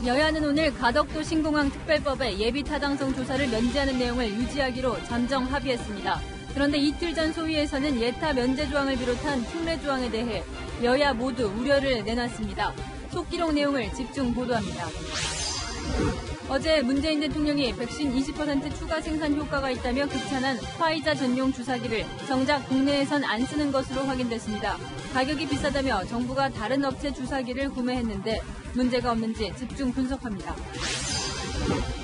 여야는 오늘 가덕도 신공항 특별법의 예비 타당성 조사를 면제하는 내용을 유지하기로 잠정 합의했습니다. 그런데 이틀 전 소위에서는 예타 면제 조항을 비롯한 특례 조항에 대해 여야 모두 우려를 내놨습니다. 속기록 내용을 집중 보도합니다. 어제 문재인 대통령이 백신 20% 추가 생산 효과가 있다며 극찬한 화이자 전용 주사기를 정작 국내에선 안 쓰는 것으로 확인됐습니다. 가격이 비싸다며 정부가 다른 업체 주사기를 구매했는데 문제가 없는지 집중 분석합니다.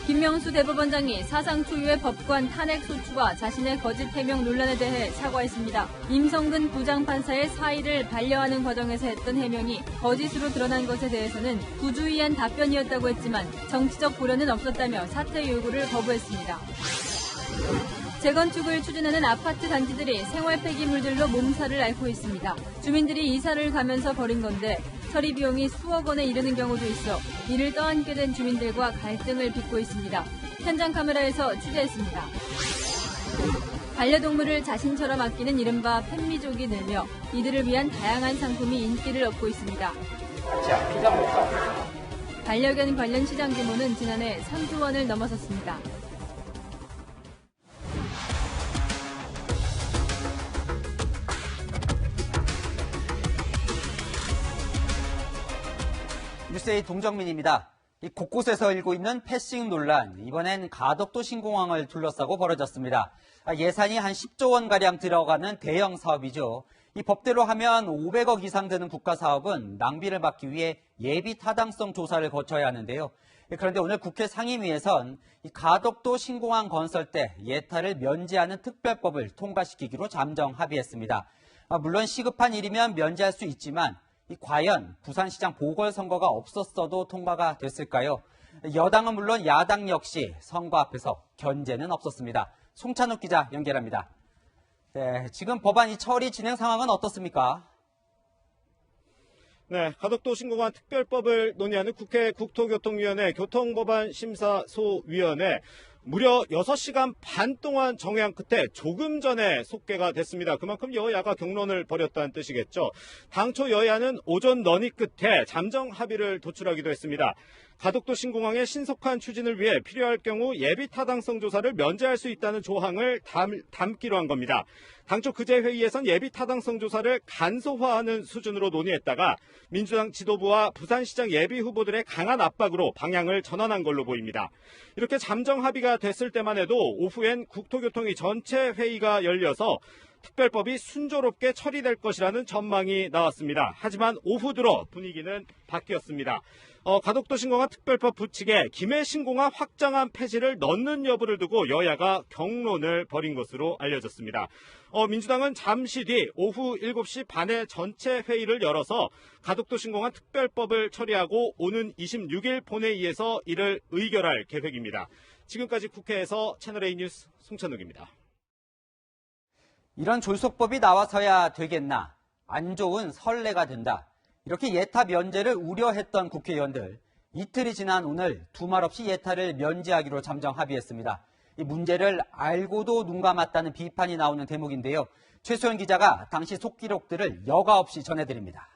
김명수 대법원장이 사상 초유의 법관 탄핵 소추와 자신의 거짓 해명 논란에 대해 사과했습니다. 임성근 부장판사의 사의를 반려하는 과정에서 했던 해명이 거짓으로 드러난 것에 대해서는 부주의한 답변이었다고 했지만 정치적 고려는 없었다며 사퇴 요구를 거부했습니다. 재건축을 추진하는 아파트 단지들이 생활 폐기물들로 몸살을 앓고 있습니다. 주민들이 이사를 가면서 버린 건데 처리 비용이 수억 원에 이르는 경우도 있어 이를 떠안게 된 주민들과 갈등을 빚고 있습니다. 현장 카메라에서 취재했습니다. 반려동물을 자신처럼 아끼는 이른바 펫미족이 늘며 이들을 위한 다양한 상품이 인기를 얻고 있습니다. 반려견 관련 시장 규모는 지난해 3조 원을 넘어섰습니다. 뉴스의 동정민입니다. 곳곳에서 일고 있는 패싱 논란, 이번엔 가덕도 신공항을 둘러싸고 벌어졌습니다. 예산이 한 10조 원가량 들어가는 대형 사업이죠. 이 법대로 하면 500억 이상 드는 국가 사업은 낭비를 막기 위해 예비 타당성 조사를 거쳐야 하는데요. 그런데 오늘 국회 상임위에선 이 가덕도 신공항 건설 때 예타를 면제하는 특별법을 통과시키기로 잠정 합의했습니다. 물론 시급한 일이면 면제할 수 있지만 과연 부산시장 보궐선거가 없었어도 통과가 됐을까요? 여당은 물론 야당 역시 선거 앞에서 견제는 없었습니다. 송찬욱 기자 연결합니다. 네, 지금 법안 처리 진행 상황은 어떻습니까? 네, 가덕도 신공항 특별법을 논의하는 국회 국토교통위원회 교통법안 심사소위원회 무려 6시간 반 동안 정회한 끝에 조금 전에 속개가 됐습니다. 그만큼 여야가 격론을 벌였다는 뜻이겠죠. 당초 여야는 오전 논의 끝에 잠정 합의를 도출하기도 했습니다. 가덕도 신공항의 신속한 추진을 위해 필요할 경우 예비 타당성 조사를 면제할 수 있다는 조항을 담기로 한 겁니다. 당초 그제 회의에선 예비 타당성 조사를 간소화하는 수준으로 논의했다가 민주당 지도부와 부산시장 예비 후보들의 강한 압박으로 방향을 전환한 걸로 보입니다. 이렇게 잠정 합의가 됐을 때만 해도 오후엔 국토교통위 전체 회의가 열려서 특별법이 순조롭게 처리될 것이라는 전망이 나왔습니다. 하지만 오후 들어 분위기는 바뀌었습니다. 가덕도 신공항 특별법 부칙에 김해 신공항 확장한 폐지를 넣는 여부를 두고 여야가 격론을 벌인 것으로 알려졌습니다. 민주당은 잠시 뒤 오후 7시 반에 전체 회의를 열어서 가덕도 신공항 특별법을 처리하고 오는 26일 본회의에서 이를 의결할 계획입니다. 지금까지 국회에서 채널A 뉴스 송찬욱입니다. 이런 졸속법이 나와서야 되겠나? 안 좋은 선례가 된다. 이렇게 예타 면제를 우려했던 국회의원들, 이틀이 지난 오늘 두말 없이 예타를 면제하기로 잠정 합의했습니다. 이 문제를 알고도 눈 감았다는 비판이 나오는 대목인데요. 최소연 기자가 당시 속기록들을 여과 없이 전해드립니다.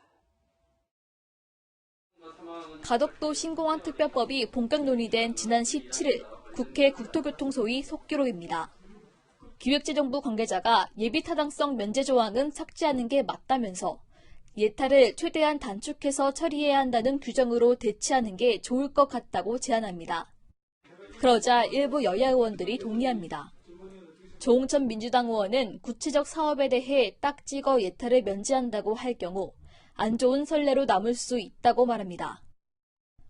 가덕도 신공항 특별법이 본격 논의된 지난 17일 국회 국토교통소위 속기록입니다. 기획재정부 관계자가 예비타당성 면제 조항은 삭제하는 게 맞다면서 예타를 최대한 단축해서 처리해야 한다는 규정으로 대체하는 게 좋을 것 같다고 제안합니다. 그러자 일부 여야 의원들이 동의합니다. 조홍천 민주당 의원은 구체적 사업에 대해 딱 찍어 예타를 면제한다고 할 경우 안 좋은 선례로 남을 수 있다고 말합니다.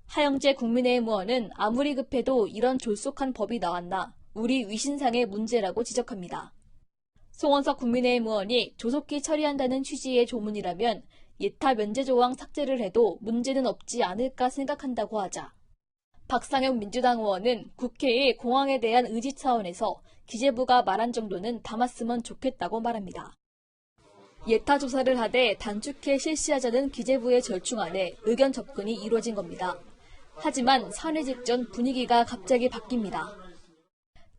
하영재 국민의힘 의원은 아무리 급해도 이런 졸속한 법이 나왔나 우리 위신상의 문제라고 지적합니다. 송원석 국민의힘 의원이 조속히 처리한다는 취지의 조문이라면 예타 면제 조항 삭제를 해도 문제는 없지 않을까 생각한다고 하자 박상현 민주당 의원은 국회의 공항에 대한 의지 차원에서 기재부가 말한 정도는 담았으면 좋겠다고 말합니다. 예타 조사를 하되 단축해 실시하자는 기재부의 절충안에 의견 접근이 이루어진 겁니다. 하지만 산회 직전 분위기가 갑자기 바뀝니다.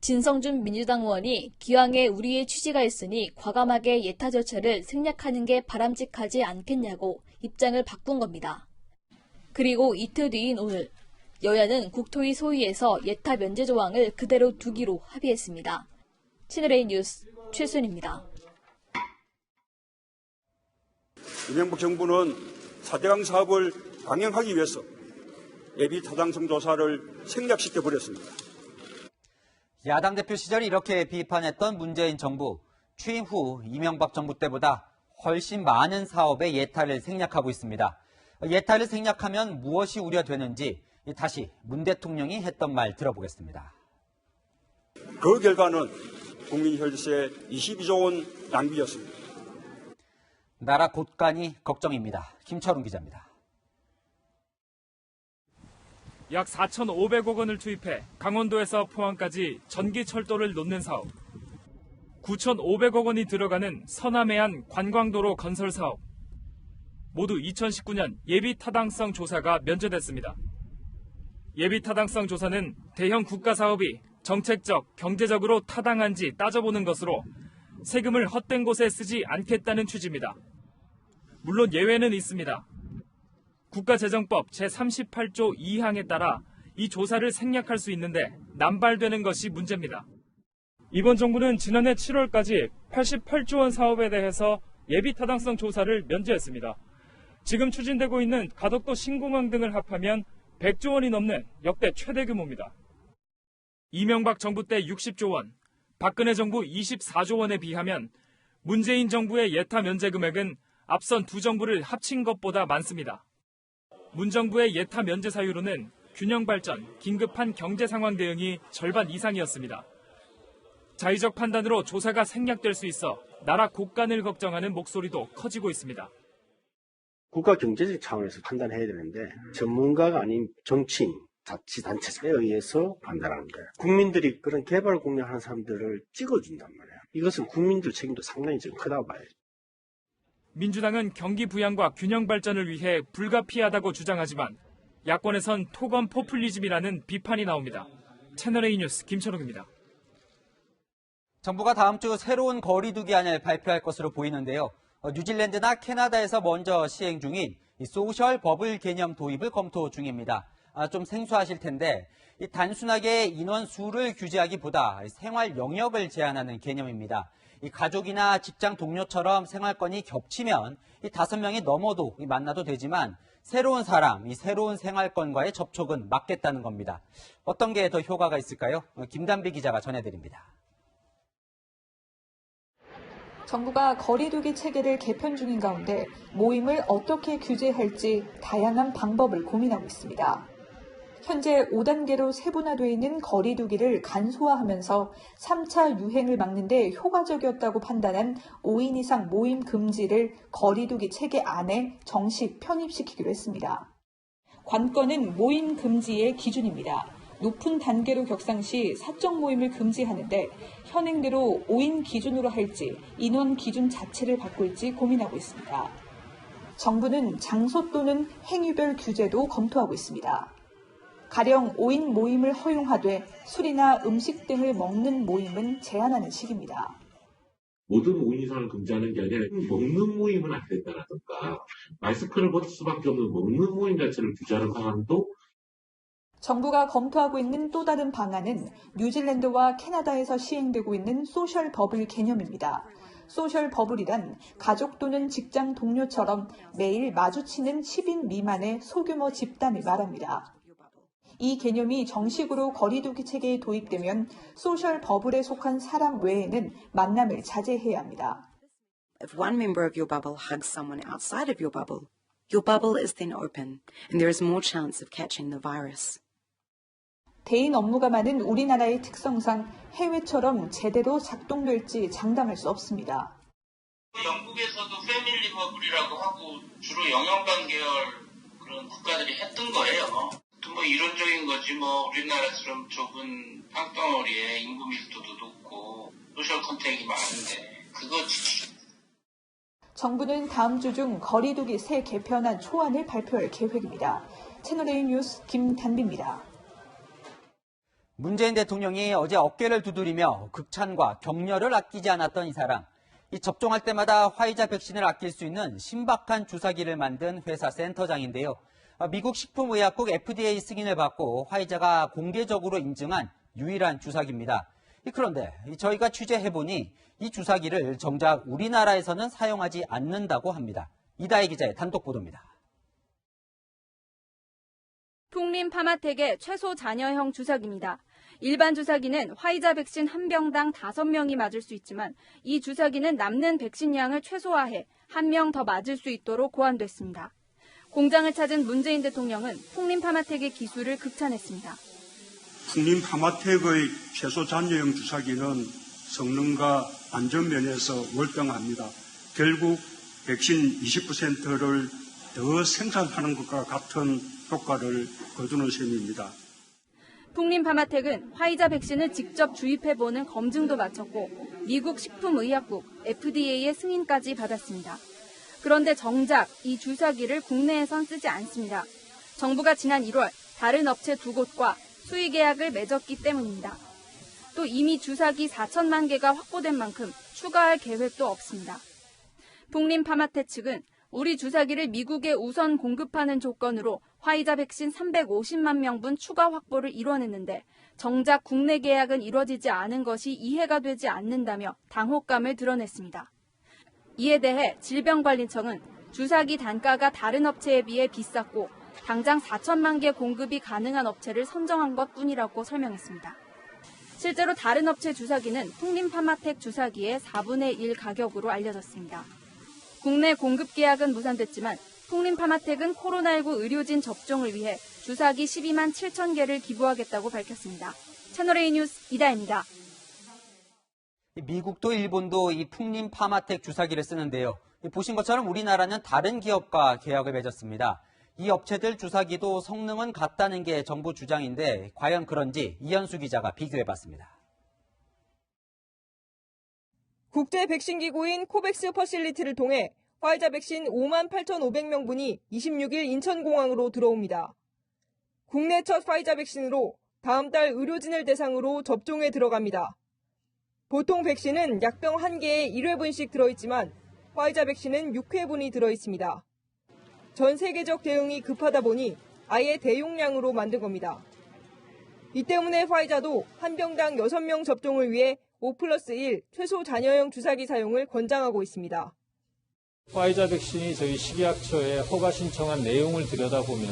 진성준 민주당 의원이 기왕에 우리의 취지가 있으니 과감하게 예타 절차를 생략하는 게 바람직하지 않겠냐고 입장을 바꾼 겁니다. 그리고 이틀 뒤인 오늘 여야는 국토위 소위에서 예타 면제 조항을 그대로 두기로 합의했습니다. 채널A 뉴스 최순입니다. 이명박 정부는 4대강 사업을 강행하기 위해서 예비 타당성 조사를 생략시켜 버렸습니다. 야당 대표 시절 이렇게 비판했던 문재인 정부, 취임 후 이명박 정부 때보다 훨씬 많은 사업의 예타를 생략하고 있습니다. 예타를 생략하면 무엇이 우려되는지 다시 문 대통령이 했던 말 들어보겠습니다. 그 결과는 국민 혈세 22조 원 낭비였습니다. 나라 곳간이 걱정입니다. 김철웅 기자입니다. 약 4,500억 원을 투입해 강원도에서 포항까지 전기철도를 놓는 사업, 9,500억 원이 들어가는 서남해안 관광도로 건설 사업, 모두 2019년 예비타당성 조사가 면제됐습니다. 예비타당성 조사는 대형 국가사업이 정책적, 경제적으로 타당한지 따져보는 것으로 세금을 헛된 곳에 쓰지 않겠다는 취지입니다. 물론 예외는 있습니다. 국가재정법 제38조 2항에 따라 이 조사를 생략할 수 있는데 남발되는 것이 문제입니다. 이번 정부는 지난해 7월까지 88조 원 사업에 대해서 예비타당성 조사를 면제했습니다. 지금 추진되고 있는 가덕도 신공항 등을 합하면 100조 원이 넘는 역대 최대 규모입니다. 이명박 정부 때 60조 원, 박근혜 정부 24조 원에 비하면 문재인 정부의 예타 면제 금액은 앞선 두 정부를 합친 것보다 많습니다. 문 정부의 예타 면제 사유로는 균형 발전, 긴급한 경제 상황 대응이 절반 이상이었습니다. 자의적 판단으로 조사가 생략될 수 있어 나라 곳간을 걱정하는 목소리도 커지고 있습니다. 국가 경제적 차원에서 판단해야 되는데 전문가가 아닌 정치인, 자치단체에 의해서 판단하는 거예요. 국민들이 그런 개발 공략하는 사람들을 찍어준단 말이에요. 이것은 국민들 책임도 상당히 좀 크다고 봐요. 민주당은 경기 부양과 균형 발전을 위해 불가피하다고 주장하지만 야권에선 토건 포퓰리즘이라는 비판이 나옵니다. 채널A 뉴스 김철웅입니다. 정부가 다음 주 새로운 거리두기안을 발표할 것으로 보이는데요. 뉴질랜드나 캐나다에서 먼저 시행 중인 소셜 버블 개념 도입을 검토 중입니다. 좀 생소하실 텐데 단순하게 인원 수를 규제하기보다 생활 영역을 제한하는 개념입니다. 가족이나 직장 동료처럼 생활권이 겹치면 5명이 넘어도 만나도 되지만 새로운 사람, 새로운 생활권과의 접촉은 막겠다는 겁니다. 어떤 게 더 효과가 있을까요? 김단비 기자가 전해드립니다. 정부가 거리두기 체계를 개편 중인 가운데 모임을 어떻게 규제할지 다양한 방법을 고민하고 있습니다. 현재 5단계로 세분화되어 있는 거리두기를 간소화하면서 3차 유행을 막는 데 효과적이었다고 판단한 5인 이상 모임 금지를 거리두기 체계 안에 정식 편입시키기로 했습니다. 관건은 모임 금지의 기준입니다. 높은 단계로 격상시 사적 모임을 금지하는데 현행대로 5인 기준으로 할지 인원 기준 자체를 바꿀지 고민하고 있습니다. 정부는 장소 또는 행위별 규제도 검토하고 있습니다. 가령 5인 모임을 허용하되 술이나 음식 등을 먹는 모임은 제한하는 식입니다. 모든 5인 이상을 금지하는 게 아니라 먹는 모임은 안 된다라든가 마스크를 벗을 수밖에 없는 먹는 모임 자체를 규제하는 방안도 정부가 검토하고 있는 또 다른 방안은 뉴질랜드와 캐나다에서 시행되고 있는 소셜 버블 개념입니다. 소셜 버블이란 가족 또는 직장 동료처럼 매일 마주치는 10인 미만의 소규모 집단을 말합니다. 이 개념이 정식으로 거리두기 체계에 도입되면 소셜 버블에 속한 사람 외에는 만남을 자제해야 합니다. If one member of your bubble hugs someone outside of your bubble is then open and there is more chance of catching the virus. 대인 업무가 많은 우리나라의 특성상 해외처럼 제대로 작동될지 장담할 수 없습니다. 영국에서도 패밀리 버블이라고 하고 주로 영연방 계열 그런 국가들이 했던 거예요. 뭐 이론적인 거지 뭐 우리나라처럼 좁은 땅덩어리에 인구 밀도도 높고 소셜 컨택이 많은데 그거지. 정부는 다음 주 중 거리두기 새 개편안 초안을 발표할 계획입니다. 채널A 뉴스 김단비입니다. 문재인 대통령이 어제 어깨를 두드리며 극찬과 격려를 아끼지 않았던 이 사람. 접종할 때마다 화이자 백신을 아낄 수 있는 신박한 주사기를 만든 회사 센터장인데요. 미국 식품의약국 FDA 승인을 받고 화이자가 공개적으로 인증한 유일한 주사기입니다. 그런데 저희가 취재해보니 이 주사기를 정작 우리나라에서는 사용하지 않는다고 합니다. 이다혜 기자의 단독 보도입니다. 풍림 파마텍의 최소 잔여형 주사기입니다. 일반 주사기는 화이자 백신 한 병당 5명이 맞을 수 있지만 이 주사기는 남는 백신 양을 최소화해 1명 더 맞을 수 있도록 고안됐습니다. 공장을 찾은 문재인 대통령은 풍림 파마텍의 기술을 극찬했습니다. 풍림 파마텍의 최소 잔여형 주사기는 성능과 안전 면에서 월등합니다. 결국 백신 20%를 더 생산하는 것과 같은 효과를 거두는 셈입니다. 풍림 파마텍은 화이자 백신을 직접 주입해보는 검증도 마쳤고 미국 식품의약국 FDA의 승인까지 받았습니다. 그런데 정작 이 주사기를 국내에선 쓰지 않습니다. 정부가 지난 1월 다른 업체 2곳과 수의 계약을 맺었기 때문입니다. 또 이미 주사기 4천만 개가 확보된 만큼 추가할 계획도 없습니다. 풍림 파마텍 측은 우리 주사기를 미국에 우선 공급하는 조건으로 화이자 백신 350만 명분 추가 확보를 이뤄냈는데 정작 국내 계약은 이뤄지지 않은 것이 이해가 되지 않는다며 당혹감을 드러냈습니다. 이에 대해 질병관리청은 주사기 단가가 다른 업체에 비해 비쌌고 당장 4천만 개 공급이 가능한 업체를 선정한 것뿐이라고 설명했습니다. 실제로 다른 업체 주사기는 풍림 파마텍 주사기의 4분의 1 가격으로 알려졌습니다. 국내 공급 계약은 무산됐지만 풍림 파마텍은 코로나19 의료진 접종을 위해 주사기 12만 7천 개를 기부하겠다고 밝혔습니다. 채널A 뉴스 이다혜입니다. 미국도 일본도 이 풍림 파마텍 주사기를 쓰는데요. 보신 것처럼 우리나라는 다른 기업과 계약을 맺었습니다. 이 업체들 주사기도 성능은 같다는 게 정부 주장인데 과연 그런지 이현수 기자가 비교해봤습니다. 국제 백신 기구인 코백스 퍼실리티를 통해 화이자 백신 5만 8,500명분이 26일 인천공항으로 들어옵니다. 국내 첫 화이자 백신으로 다음 달 의료진을 대상으로 접종에 들어갑니다. 보통 백신은 약병 1개에 1회분씩 들어있지만 화이자 백신은 6회분이 들어있습니다. 전 세계적 대응이 급하다 보니 아예 대용량으로 만든 겁니다. 이 때문에 화이자도 한 병당 6명 접종을 위해 5+1 최소 잔여형 주사기 사용을 권장하고 있습니다. 화이자 백신이 저희 식약처에 허가 신청한 내용을 들여다보면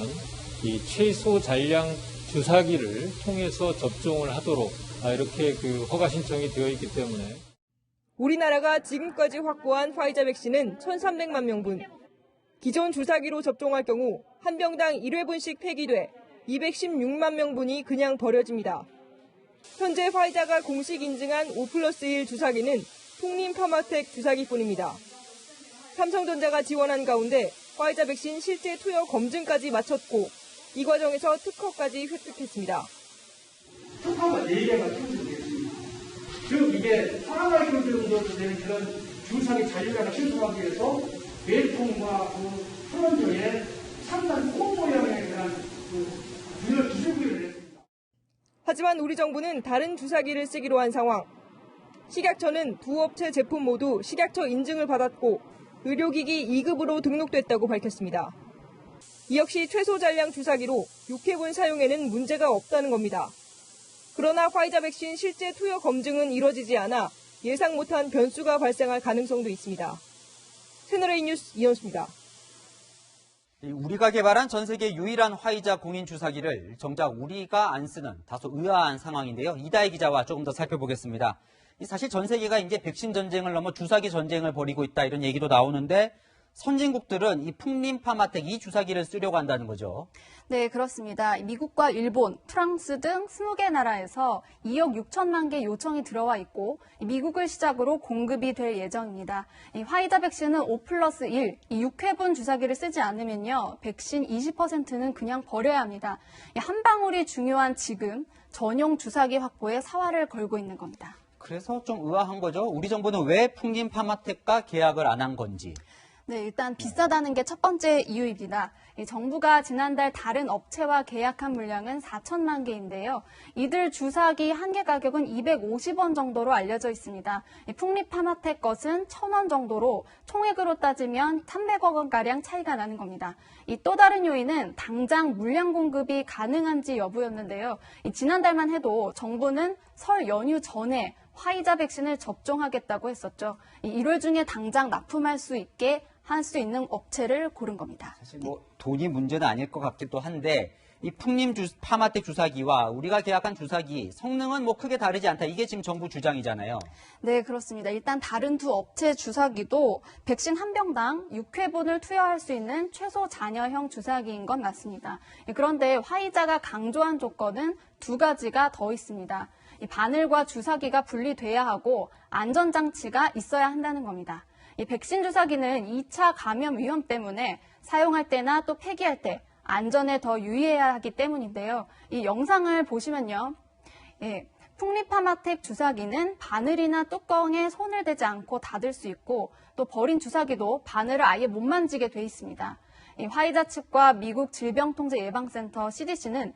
이 최소 잔량 주사기를 통해서 접종을 하도록 이렇게 허가 신청이 되어 있기 때문에 우리나라가 지금까지 확보한 화이자 백신은 1,300만 명분. 기존 주사기로 접종할 경우 한 병당 1회분씩 폐기돼 216만 명분이 그냥 버려집니다. 현재 화이자가 공식 인증한 5+1 주사기는 풍림 파마텍 주사기뿐입니다. 삼성전자가 지원한 가운데 화이자 백신 실제 투여 검증까지 마쳤고 이 과정에서 특허까지 획득했습니다. 특허가 4개가 생성됐습니다. 즉 이게 사람을 정도 되는 그런 주사기 잔류량을 신속하기 위해서 외통과 프론조에 상당히 코 모양에 대한 기술비를 냈습니다. 하지만 우리 정부는 다른 주사기를 쓰기로 한 상황. 식약처는 두 업체 제품 모두 식약처 인증을 받았고 의료기기 2급으로 등록됐다고 밝혔습니다. 이 역시 최소 잔량 주사기로 6회분 사용에는 문제가 없다는 겁니다. 그러나 화이자 백신 실제 투여 검증은 이뤄지지 않아 예상 못한 변수가 발생할 가능성도 있습니다. 채널A 뉴스 이현수입니다. 우리가 개발한 전 세계 유일한 화이자 공인 주사기를 정작 우리가 안 쓰는 다소 의아한 상황인데요. 이다혜 기자와 조금 더 살펴보겠습니다. 사실 전 세계가 이제 백신 전쟁을 넘어 주사기 전쟁을 벌이고 있다 이런 얘기도 나오는데 선진국들은 이 풍림 파마텍 이 주사기를 쓰려고 한다는 거죠. 네, 그렇습니다. 미국과 일본, 프랑스 등 20개 나라에서 2억 6천만 개 요청이 들어와 있고 미국을 시작으로 공급이 될 예정입니다. 이 화이자 백신은 5+1, 이 6회분 주사기를 쓰지 않으면요, 백신 20%는 그냥 버려야 합니다. 한 방울이 중요한 지금 전용 주사기 확보에 사활을 걸고 있는 겁니다. 그래서 좀 의아한 거죠. 우리 정부는 왜 풍림 파마텍과 계약을 안 한 건지. 네, 일단 비싸다는 게 첫 번째 이유입니다. 정부가 지난달 다른 업체와 계약한 물량은 4천만 개인데요. 이들 주사기 한 개 가격은 250원 정도로 알려져 있습니다. 풍립파마텍 것은 1,000원 정도로 총액으로 따지면 300억 원가량 차이가 나는 겁니다. 이 또 다른 요인은 당장 물량 공급이 가능한지 여부였는데요. 지난달만 해도 정부는 설 연휴 전에 화이자 백신을 접종하겠다고 했었죠. 1월 중에 당장 납품할 수 있게 할 수 있는 업체를 고른 겁니다. 사실 돈이 문제는 아닐 것 같기도 한데 이 풍림 파마텍 주사기와 우리가 계약한 주사기 성능은 크게 다르지 않다. 이게 지금 정부 주장이잖아요. 네, 그렇습니다. 일단 다른 두 업체 주사기도 백신 한 병당 6회분을 투여할 수 있는 최소 잔여형 주사기인 건 맞습니다. 그런데 화이자가 강조한 조건은 두 가지가 더 있습니다. 이 바늘과 주사기가 분리돼야 하고 안전장치가 있어야 한다는 겁니다. 이 백신 주사기는 2차 감염 위험 때문에 사용할 때나 또 폐기할 때 안전에 더 유의해야 하기 때문인데요. 이 영상을 보시면요. 풍립파마텍 주사기는 바늘이나 뚜껑에 손을 대지 않고 닫을 수 있고 또 버린 주사기도 바늘을 아예 못 만지게 돼 있습니다. 화이자 측과 미국 질병통제예방센터 CDC는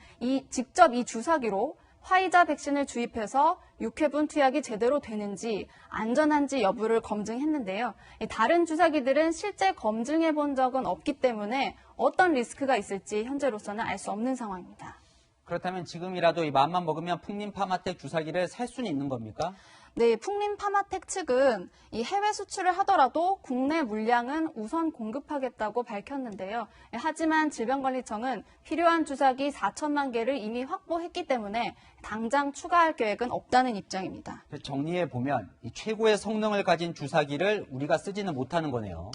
직접 이 주사기로 화이자 백신을 주입해서 6회분 투약이 제대로 되는지 안전한지 여부를 검증했는데요. 다른 주사기들은 실제 검증해 본 적은 없기 때문에 어떤 리스크가 있을지 현재로서는 알 수 없는 상황입니다. 그렇다면 지금이라도 이 마음만 먹으면 풍림 파마텍 주사기를 살 수는 있는 겁니까? 네, 풍림 파마텍 측은 이 해외 수출을 하더라도 국내 물량은 우선 공급하겠다고 밝혔는데요. 하지만 질병관리청은 필요한 주사기 4천만 개를 이미 확보했기 때문에 당장 추가할 계획은 없다는 입장입니다. 정리해 보면 이 최고의 성능을 가진 주사기를 우리가 쓰지는 못하는 거네요.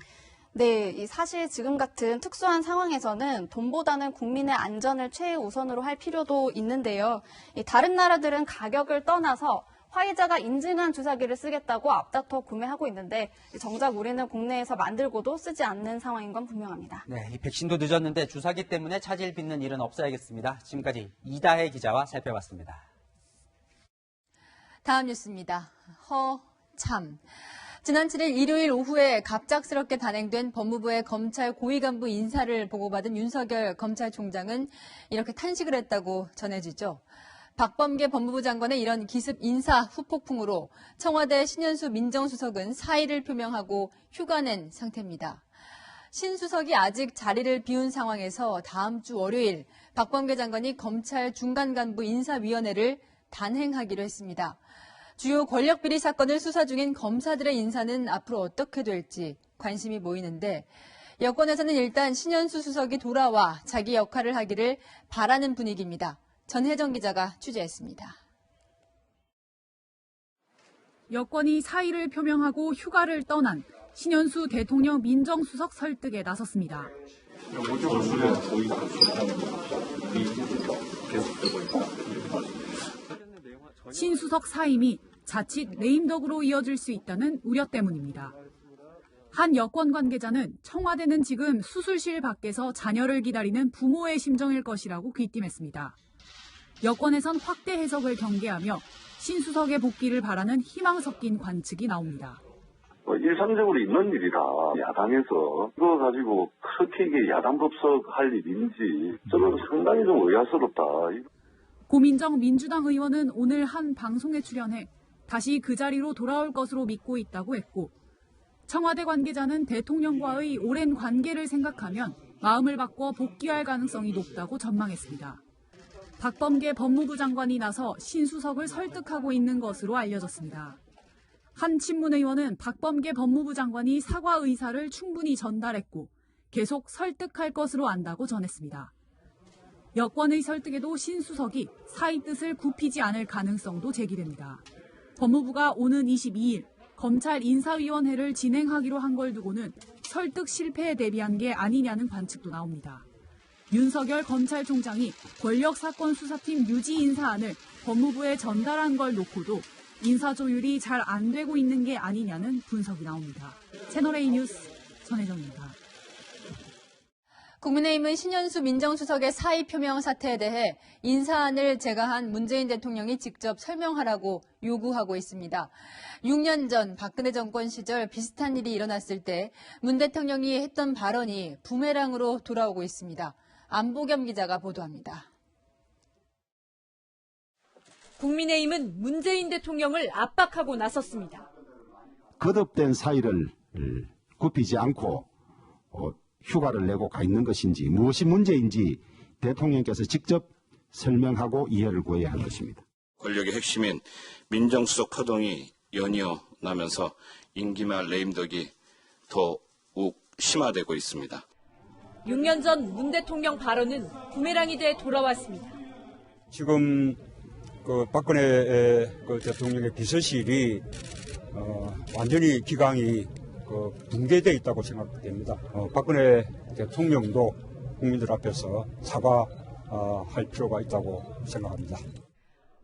네, 사실 지금 같은 특수한 상황에서는 돈보다는 국민의 안전을 최우선으로 할 필요도 있는데요. 다른 나라들은 가격을 떠나서 화이자가 인증한 주사기를 쓰겠다고 앞다퉈 구매하고 있는데 정작 우리는 국내에서 만들고도 쓰지 않는 상황인 건 분명합니다. 네, 이 백신도 늦었는데 주사기 때문에 차질 빚는 일은 없어야겠습니다. 지금까지 이다혜 기자와 살펴봤습니다. 다음 뉴스입니다. 참. 지난 7일 일요일 오후에 갑작스럽게 단행된 법무부의 검찰 고위 간부 인사를 보고받은 윤석열 검찰총장은 이렇게 탄식을 했다고 전해지죠. 박범계 법무부 장관의 이런 기습 인사 후폭풍으로 청와대 신현수 민정수석은 사의를 표명하고 휴가 낸 상태입니다. 신 수석이 아직 자리를 비운 상황에서 다음 주 월요일 박범계 장관이 검찰 중간간부 인사위원회를 단행하기로 했습니다. 주요 권력비리 사건을 수사 중인 검사들의 인사는 앞으로 어떻게 될지 관심이 모이는데 여권에서는 일단 신현수 수석이 돌아와 자기 역할을 하기를 바라는 분위기입니다. 전혜정 기자가 취재했습니다. 여권이 사의를 표명하고 휴가를 떠난 신현수 대통령 민정수석 설득에 나섰습니다. 신 수석 사임이 자칫 레임덕으로 이어질 수 있다는 우려 때문입니다. 한 여권 관계자는 청와대는 지금 수술실 밖에서 자녀를 기다리는 부모의 심정일 것이라고 귀띔했습니다. 여권에선 확대 해석을 경계하며 신 수석의 복귀를 바라는 희망 섞인 관측이 나옵니다. 일상적으로 있는 일이다. 야당에서 이거 가지고 그렇게 이게 야당 법석 할 일인지 저는 상당히 좀 의아스럽다. 고민정 민주당 의원은 오늘 한 방송에 출연해 다시 그 자리로 돌아올 것으로 믿고 있다고 했고 청와대 관계자는 대통령과의 오랜 관계를 생각하면 마음을 바꿔 복귀할 가능성이 높다고 전망했습니다. 박범계 법무부 장관이 나서 신 수석을 설득하고 있는 것으로 알려졌습니다. 한 친문 의원은 박범계 법무부 장관이 사과 의사를 충분히 전달했고 계속 설득할 것으로 안다고 전했습니다. 여권의 설득에도 신 수석이 사의 뜻을 굽히지 않을 가능성도 제기됩니다. 법무부가 오는 22일 검찰 인사위원회를 진행하기로 한 걸 두고는 설득 실패에 대비한 게 아니냐는 관측도 나옵니다. 윤석열 검찰총장이 권력사건 수사팀 유지 인사안을 법무부에 전달한 걸 놓고도 인사 조율이 잘 안 되고 있는 게 아니냐는 분석이 나옵니다. 채널A 뉴스 전혜정입니다. 국민의힘은 신현수 민정수석의 사의 표명 사태에 대해 인사안을 제거한 문재인 대통령이 직접 설명하라고 요구하고 있습니다. 6년 전 박근혜 정권 시절 비슷한 일이 일어났을 때 문 대통령이 했던 발언이 부메랑으로 돌아오고 있습니다. 안보겸 기자가 보도합니다. 국민의힘은 문재인 대통령을 압박하고 나섰습니다. 거듭된 사의를 굽히지 않고 휴가를 내고 가 있는 것인지 무엇이 문제인지 대통령께서 직접 설명하고 이해를 구해야 할 것입니다. 권력의 핵심인 민정수석 파동이 연이어 나면서 임기말 레임덕이 더욱 심화되고 있습니다. 6년 전 문 대통령 발언은 부메랑이 돼 돌아왔습니다. 지금 박근혜 대통령의 비서실이 완전히 기강이 붕괴되어 있다고 생각됩니다. 박근혜 대통령도 국민들 앞에서 사과할 필요가 있다고 생각합니다.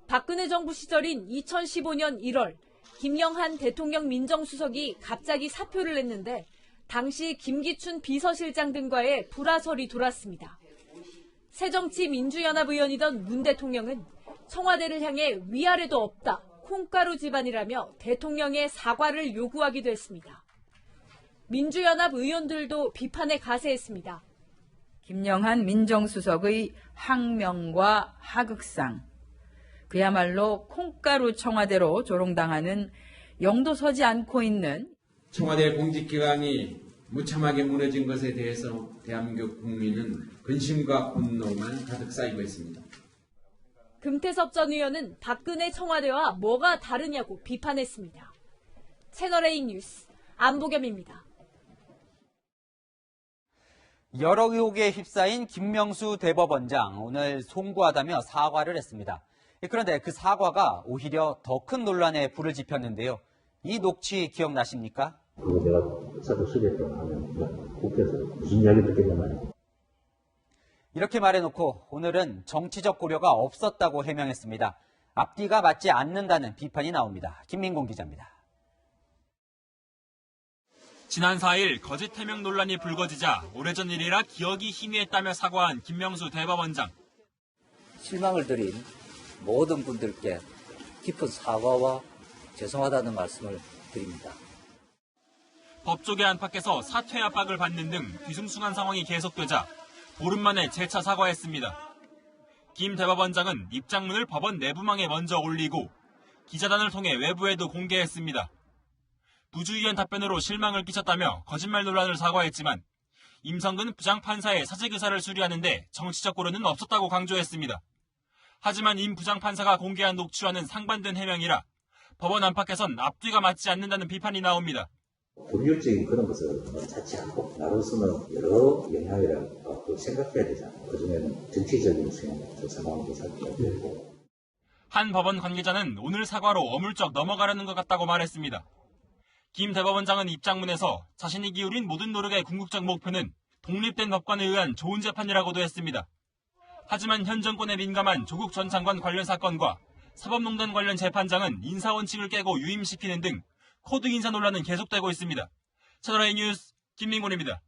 박근혜 정부 시절인 2015년 1월 김영한 대통령 민정수석이 갑자기 사표를 냈는데 당시 김기춘 비서실장 등과의 불화설이 돌았습니다. 새정치민주연합 의원이던 문 대통령은 청와대를 향해 위아래도 없다, 콩가루 집안이라며 대통령의 사과를 요구하기도 했습니다. 민주연합 의원들도 비판에 가세했습니다. 김영한 민정수석의 항명과 하극상, 그야말로 콩가루 청와대로 조롱당하는 영도 서지 않고 있는 청와대 공직기강이 무참하게 무너진 것에 대해서 대한민국 국민은 근심과 분노만 가득 쌓이고 있습니다. 금태섭 전 의원은 박근혜 청와대와 뭐가 다르냐고 비판했습니다. 채널A 뉴스 안보겸입니다. 여러 의혹에 휩싸인 김명수 대법원장 오늘 송구하다며 사과를 했습니다. 그런데 그 사과가 오히려 더 큰 논란에 불을 지폈는데요. 이 녹취 기억나십니까? 그거 내가 사도수리했다고 하면 국회에서 무슨 이야기 듣겠냐면 이렇게 말해놓고 오늘은 정치적 고려가 없었다고 해명했습니다. 앞뒤가 맞지 않는다는 비판이 나옵니다. 김민공 기자입니다. 지난 4일 거짓 해명 논란이 불거지자 오래전 일이라 기억이 희미했다며 사과한 김명수 대법원장. 실망을 드린 모든 분들께 깊은 사과와 죄송하다는 말씀을 드립니다. 법조계 안팎에서 사퇴 압박을 받는 등 뒤숭숭한 상황이 계속되자 보름 만에 재차 사과했습니다. 김 대법원장은 입장문을 법원 내부망에 먼저 올리고 기자단을 통해 외부에도 공개했습니다. 부주의한 답변으로 실망을 끼쳤다며 거짓말 논란을 사과했지만 임성근 부장판사의 사직의사를 수리하는데 정치적 고려는 없었다고 강조했습니다. 하지만 임 부장판사가 공개한 녹취와는 상반된 해명이라 법원 안팎에선 앞뒤가 맞지 않는다는 비판이 나옵니다. 법률적인 그런 것을 찾지 않고 나로서는 여러 영향을 생각해야 되잖아요. 그중에는 정치적인 저 상황도 살펴야 되고. 한 법원 관계자는 오늘 사과로 어물쩍 넘어가려는 것 같다고 말했습니다. 김 대법원장은 입장문에서 자신이 기울인 모든 노력의 궁극적 목표는 독립된 법관에 의한 좋은 재판이라고도 했습니다. 하지만 현 정권에 민감한 조국 전 장관 관련 사건과 사법농단 관련 재판장은 인사원칙을 깨고 유임시키는 등 코드 인사 논란은 계속되고 있습니다. 채널A 뉴스 김민곤입니다.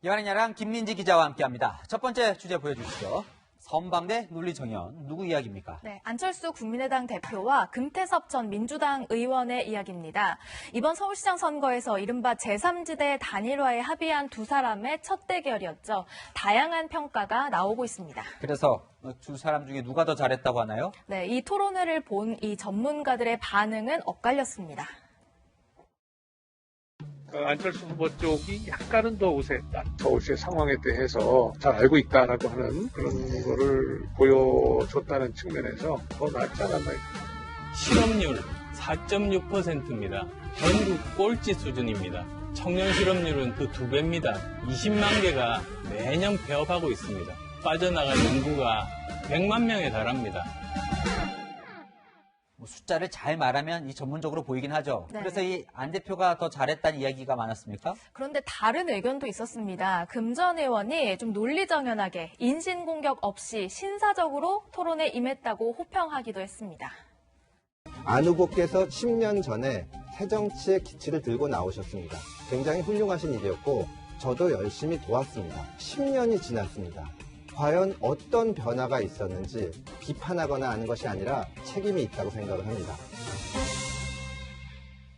여한야랑 김민지 기자와 함께합니다. 첫 번째 주제 보여주시죠. 선방대 논리정연 누구 이야기입니까? 네, 안철수 국민의당 대표와 금태섭 전 민주당 의원의 이야기입니다. 이번 서울시장 선거에서 이른바 제3지대 단일화에 합의한 두 사람의 첫 대결이었죠. 다양한 평가가 나오고 있습니다. 그래서 두 사람 중에 누가 더 잘했다고 하나요? 네, 이 토론회를 본 이 전문가들의 반응은 엇갈렸습니다. 안철수 후보 쪽이 약간은 더 우세했다. 서울시의 상황에 대해서 잘 알고 있다라고 하는 그런 거를 보여줬다는 측면에서 더 낫지 않았나. 실업률 4.6%입니다. 전국 꼴찌 수준입니다. 청년 실업률은 그 2배입니다. 20만 개가 매년 폐업하고 있습니다. 빠져나간 인구가 100만 명에 달합니다. 숫자를 잘 말하면 이 전문적으로 보이긴 하죠. 네. 그래서 이 안 대표가 더 잘했다는 이야기가 많았습니까? 그런데 다른 의견도 있었습니다. 금 전 의원이 좀 논리정연하게 인신공격 없이 신사적으로 토론에 임했다고 호평하기도 했습니다. 안 후보께서 10년 전에 새정치의 기치를 들고 나오셨습니다. 굉장히 훌륭하신 일이었고 저도 열심히 도왔습니다. 10년이 지났습니다. 과연 어떤 변화가 있었는지 비판하거나 하는 것이 아니라 책임이 있다고 생각을 합니다.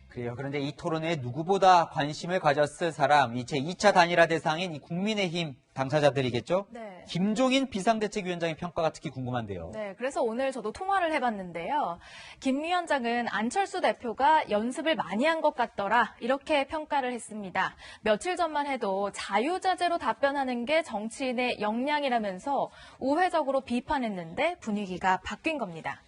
그래요. 그런데 이 토론회에 누구보다 관심을 가졌을 사람, 이 제2차 단일화 대상인 이 국민의힘 당사자들이겠죠? 네. 김종인 비상대책위원장의 평가가 특히 궁금한데요. 네, 그래서 오늘 저도 통화를 해봤는데요. 김 위원장은 안철수 대표가 연습을 많이 한 것 같더라, 이렇게 평가를 했습니다. 며칠 전만 해도 자유자재로 답변하는 게 정치인의 역량이라면서 우회적으로 비판했는데 분위기가 바뀐 겁니다.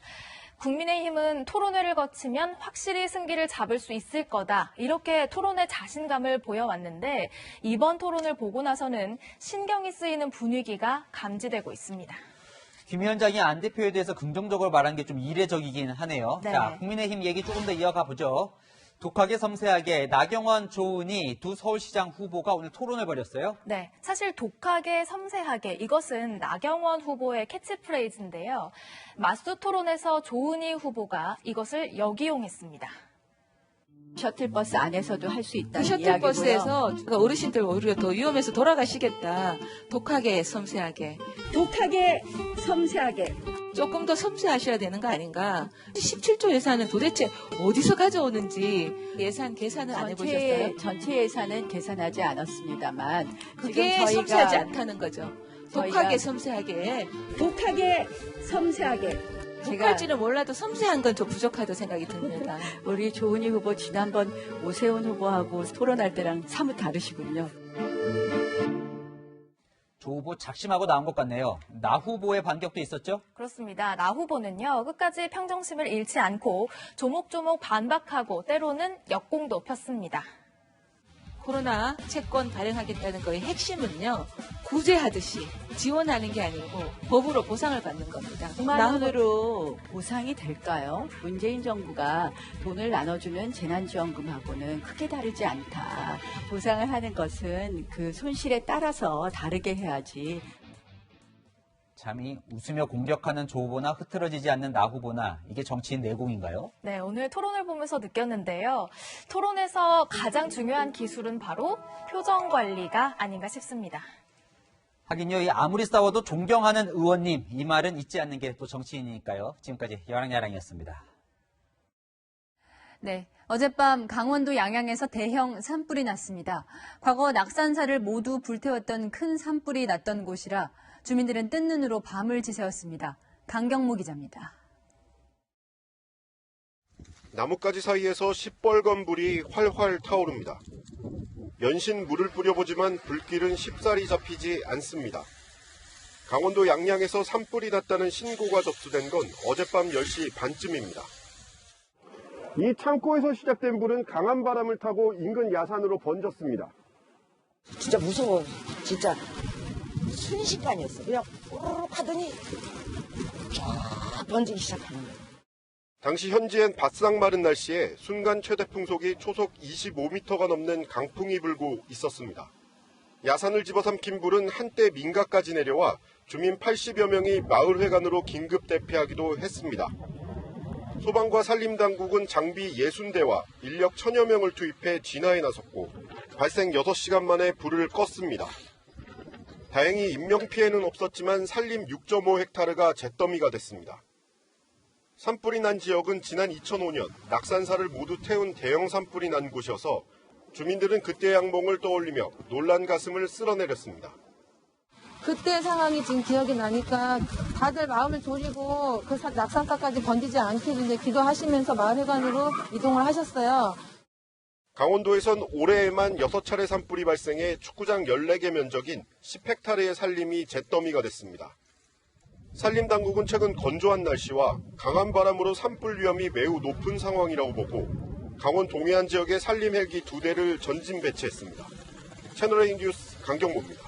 국민의힘은 토론회를 거치면 확실히 승기를 잡을 수 있을 거다, 이렇게 토론회 자신감을 보여왔는데 이번 토론을 보고 나서는 신경이 쓰이는 분위기가 감지되고 있습니다. 김 위원장이 안 대표에 대해서 긍정적으로 말한 게 좀 이례적이긴 하네요. 네. 자, 국민의힘 얘기 조금 더 이어가 보죠. 독하게 섬세하게 나경원, 조은희 두 서울시장 후보가 오늘 토론을 벌였어요. 네, 사실 독하게 섬세하게 이것은 나경원 후보의 캐치프레이즈인데요. 맞수 토론에서 조은희 후보가 이것을 역이용했습니다. 셔틀버스 안에서도 할 수 있다는 셔틀버스에서 이야기고요. 어르신들 오히려 더 위험해서 돌아가시겠다. 독하게 섬세하게. 독하게 섬세하게. 조금 더 섬세하셔야 되는 거 아닌가. 17조 예산은 도대체 어디서 가져오는지 예산 계산을 안 해보셨어요? 전체 예산은 계산하지 않았습니다만 그게 지금 섬세하지 않다는 거죠. 독하게 섬세하게. 독하게 섬세하게. 독할지는 몰라도 섬세한 건 좀 부족하다고 생각이 듭니다. 우리 조은희 후보 지난번 오세훈 후보하고 토론할 때랑 사뭇 다르시군요. 조 후보 작심하고 나온 것 같네요. 나 후보의 반격도 있었죠? 그렇습니다. 나 후보는요, 끝까지 평정심을 잃지 않고 조목조목 반박하고 때로는 역공도 폈습니다. 코로나 채권 발행하겠다는 거의 핵심은요, 구제하듯이 지원하는 게 아니고 법으로 보상을 받는 겁니다. 9만 원으로 보상이 될까요? 문재인 정부가 돈을 나눠주는 재난지원금하고는 크게 다르지 않다. 보상을 하는 것은 그 손실에 따라서 다르게 해야지. 참이 웃으며 공격하는 조 후보나 흐트러지지 않는 나 후보나 이게 정치인 내공인가요? 네, 오늘 토론을 보면서 느꼈는데요. 토론에서 가장 중요한 기술은 바로 표정 관리가 아닌가 싶습니다. 하긴요, 이 아무리 싸워도 존경하는 의원님, 이 말은 잊지 않는 게 또 정치인이니까요. 지금까지 야랑야랑이었습니다. 네, 어젯밤 강원도 양양에서 대형 산불이 났습니다. 과거 낙산사를 모두 불태웠던 큰 산불이 났던 곳이라 주민들은 뜬 눈으로 밤을 지새웠습니다. 강경모 기자입니다. 나뭇가지 사이에서 시뻘건 불이 활활 타오릅니다. 연신 물을 뿌려보지만 불길은 쉽사리 잡히지 않습니다. 강원도 양양에서 산불이 났다는 신고가 접수된 건 어젯밤 10시 반쯤입니다. 이 창고에서 시작된 불은 강한 바람을 타고 인근 야산으로 번졌습니다. 진짜 무서워. 진짜 순식간이었어. 그냥 오르륵 하더니 쫙 번지기 시작하는 거예요. 당시 현지엔 바싹 마른 날씨에 순간 최대 풍속이 초속 25m가 넘는 강풍이 불고 있었습니다. 야산을 집어삼킨 불은 한때 민가까지 내려와 주민 80여 명이 마을회관으로 긴급 대피하기도 했습니다. 소방과 산림당국은 장비 60대와 인력 1000여 명을 투입해 진화에 나섰고 발생 6시간 만에 불을 껐습니다. 다행히 인명피해는 없었지만 산림 6.5헥타르가 잿더미가 됐습니다. 산불이 난 지역은 지난 2005년 낙산사를 모두 태운 대형 산불이 난 곳이어서 주민들은 그때의 악몽을 떠올리며 놀란 가슴을 쓸어내렸습니다. 그때 상황이 지금 기억이 나니까 다들 마음을 졸이고 그 낙산가까지 번지지 않기를 이제 기도하시면서 마을회관으로 이동을 하셨어요. 강원도에선 올해에만 6차례 산불이 발생해 축구장 14개 면적인 10헥타르의 산림이 잿더미가 됐습니다. 산림당국은 최근 건조한 날씨와 강한 바람으로 산불 위험이 매우 높은 상황이라고 보고 강원 동해안 지역에 산림 헬기 2대를 전진 배치했습니다. 채널A 뉴스 강경모입니다.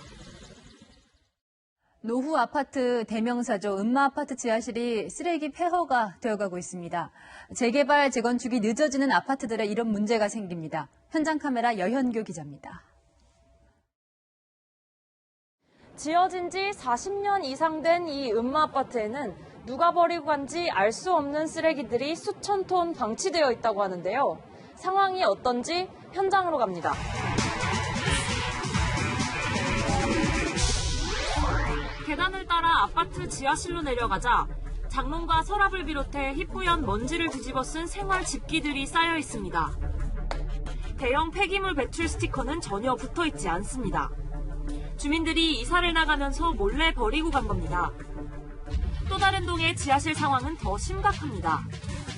노후 아파트 대명사죠. 음마아파트 지하실이 쓰레기 폐허가 되어가고 있습니다. 재개발, 재건축이 늦어지는 아파트들에 이런 문제가 생깁니다. 현장 카메라 여현교 기자입니다. 지어진 지 40년 이상 된 이 음마아파트에는 누가 버리고 간지 알 수 없는 쓰레기들이 수천 톤 방치되어 있다고 하는데요. 상황이 어떤지 현장으로 갑니다. 계단을 따라 아파트 지하실로 내려가자 장롱과 서랍을 비롯해 희뿌연 먼지를 뒤집어 쓴 생활 집기들이 쌓여 있습니다. 대형 폐기물 배출 스티커는 전혀 붙어 있지 않습니다. 주민들이 이사를 나가면서 몰래 버리고 간 겁니다. 또 다른 동의 지하실 상황은 더 심각합니다.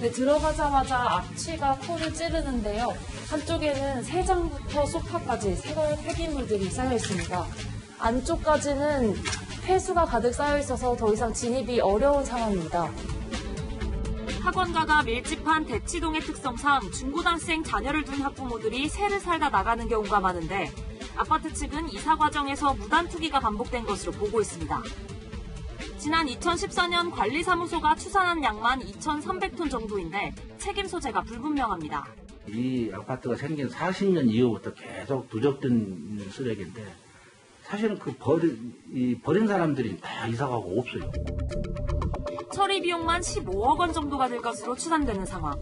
네, 들어가자마자 악취가 코를 찌르는데요. 한쪽에는 세장부터 소파까지 생활 폐기물들이 쌓여 있습니다. 안쪽까지는 폐수가 가득 쌓여 있어서 더 이상 진입이 어려운 상황입니다. 학원가가 밀집한 대치동의 특성상 중고등학생 자녀를 둔 학부모들이 새를 살다 나가는 경우가 많은데 아파트 측은 이사 과정에서 무단 투기가 반복된 것으로 보고 있습니다. 지난 2014년 관리사무소가 추산한 양만 2,300톤 정도인데 책임 소재가 불분명합니다. 이 아파트가 생긴 40년 이후부터 계속 누적된 쓰레기인데 사실은 버린 사람들이 다 이사가고 없어요. 처리 비용만 15억 원 정도가 들 것으로 추산되는 상황.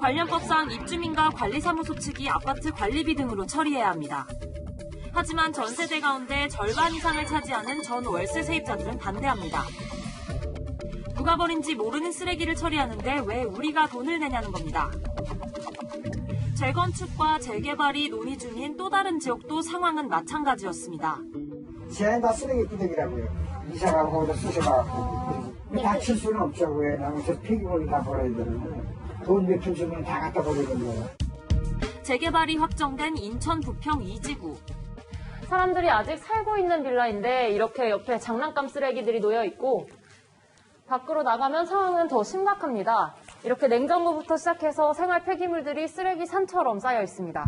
관련법상 입주민과 관리사무소 측이 아파트 관리비 등으로 처리해야 합니다. 하지만 전세대 가운데 절반 이상을 차지하는 전 월세 세입자들은 반대합니다. 누가 버린지 모르는 쓰레기를 처리하는데 왜 우리가 돈을 내냐는 겁니다. 재건축과 재개발이 논의 중인 또 다른 지역도 상황은 마찬가지였습니다. 제한 다 쓰레기 구덩이라고요. 이사가고 쑤셔가고 다칠 수는 없죠. 왜? 나면서 폐기물을 다 버려야 되는데 돈 몇 푼 주면 다 갖다 버리는 거예요. 재개발이 확정된 인천 부평 2지구. 사람들이 아직 살고 있는 빌라인데 이렇게 옆에 장난감 쓰레기들이 놓여 있고 밖으로 나가면 상황은 더 심각합니다. 이렇게 냉장고부터 시작해서 생활 폐기물들이 쓰레기 산처럼 쌓여 있습니다.